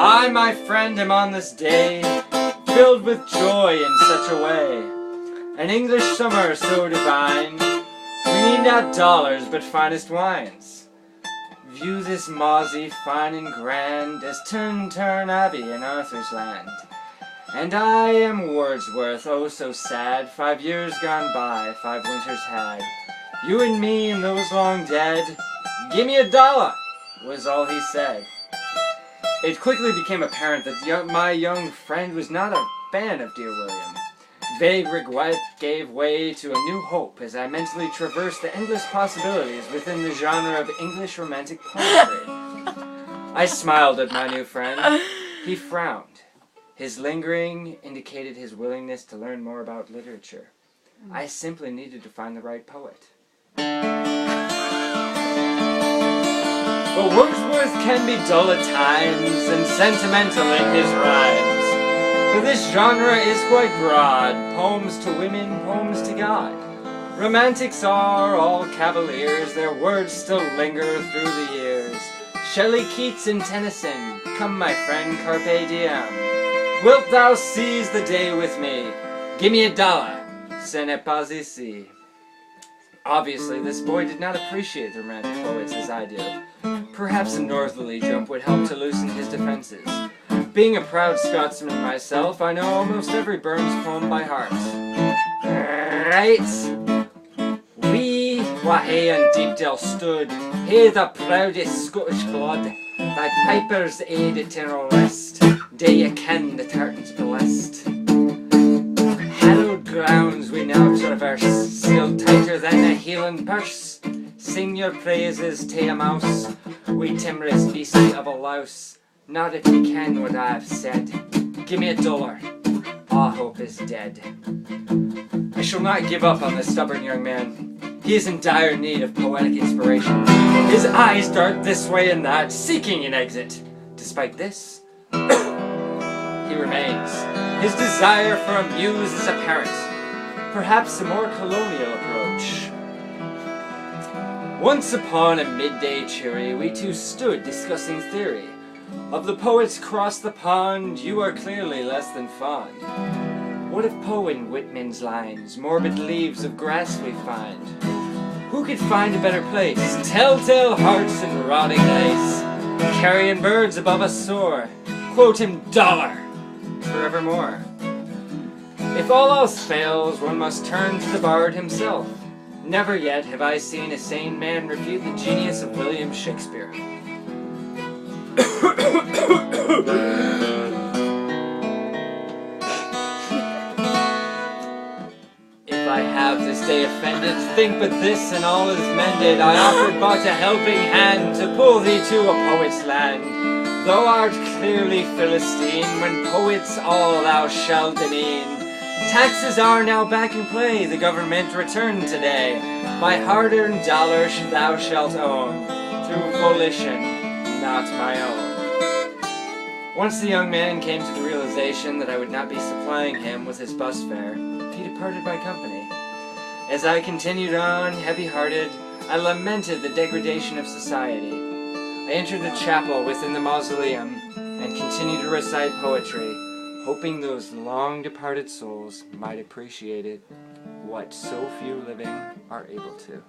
I, my friend, am on this day filled with joy in such a way. An English summer so divine, we need not dollars but finest wines. View this Mausoleum fine and grand as Tintern Abbey in Arthur's land. And I am Wordsworth, oh so sad, 5 years gone by, 5 winters had. You and me and those long dead, give me $1, was all he said. It quickly became apparent that my young friend was not a fan of Dear William. Vague regret gave way to a new hope as I mentally traversed the endless possibilities within the genre of English romantic poetry. I smiled at my new friend. He frowned. His lingering indicated his willingness to learn more about literature. I simply needed to find the right poet. But Wordsworth can be dull at times and sentimental in his rhymes. For this genre is quite broad, poems to women, poems to God. Romantics are all cavaliers, their words still linger through the years. Shelley, Keats, and Tennyson, come my friend, carpe diem. Wilt thou seize the day with me? Give me $1, ce n'est pas ici. Obviously, this boy did not appreciate the romantic poets as I do. Perhaps a northerly jump would help to loosen his defenses. Being a proud Scotsman myself, I know almost every Burns poem by heart. Right. We wha hae in Deepdale stood, hae the proudest Scottish blood, thy pipers aid eternal rest, day ye ken the tartan's blessed. Hallowed grounds we now traverse, sealed tighter than a Hieland purse. Sing your praises to a mouse, we timorous beastie of a louse. Not if you can what I have said. Give me $1, all hope is dead. I shall not give up on this stubborn young man. He is in dire need of poetic inspiration. His eyes dart this way and that, seeking an exit. Despite this, he remains. His desire for a muse is apparent. Perhaps a more colonial approach. Once upon a midday cheery, we two stood discussing theory. Of the poets across the pond, you are clearly less than fond. What if Poe in Whitman's lines, morbid leaves of grass we find? Who could find a better place? Telltale hearts and rotting ice, carrion birds above us soar. Quote him $, forevermore. If all else fails, one must turn to the bard himself. Never yet have I seen a sane man refute the genius of William Shakespeare. If I have this day offended, think but this and all is mended. I offered but a helping hand to pull thee to a poet's land. Thou art clearly Philistine, when poets all thou shalt demean. Taxes are now back in play, the government returned today. My hard-earned $1 thou shalt own, through volition, not my own. Once the young man came to the realization that I would not be supplying him with his bus fare, he departed my company. As I continued on, heavy-hearted, I lamented the degradation of society. I entered the chapel within the Mausoleum and continued to recite poetry, hoping those long-departed souls might appreciate it, what so few living are able to.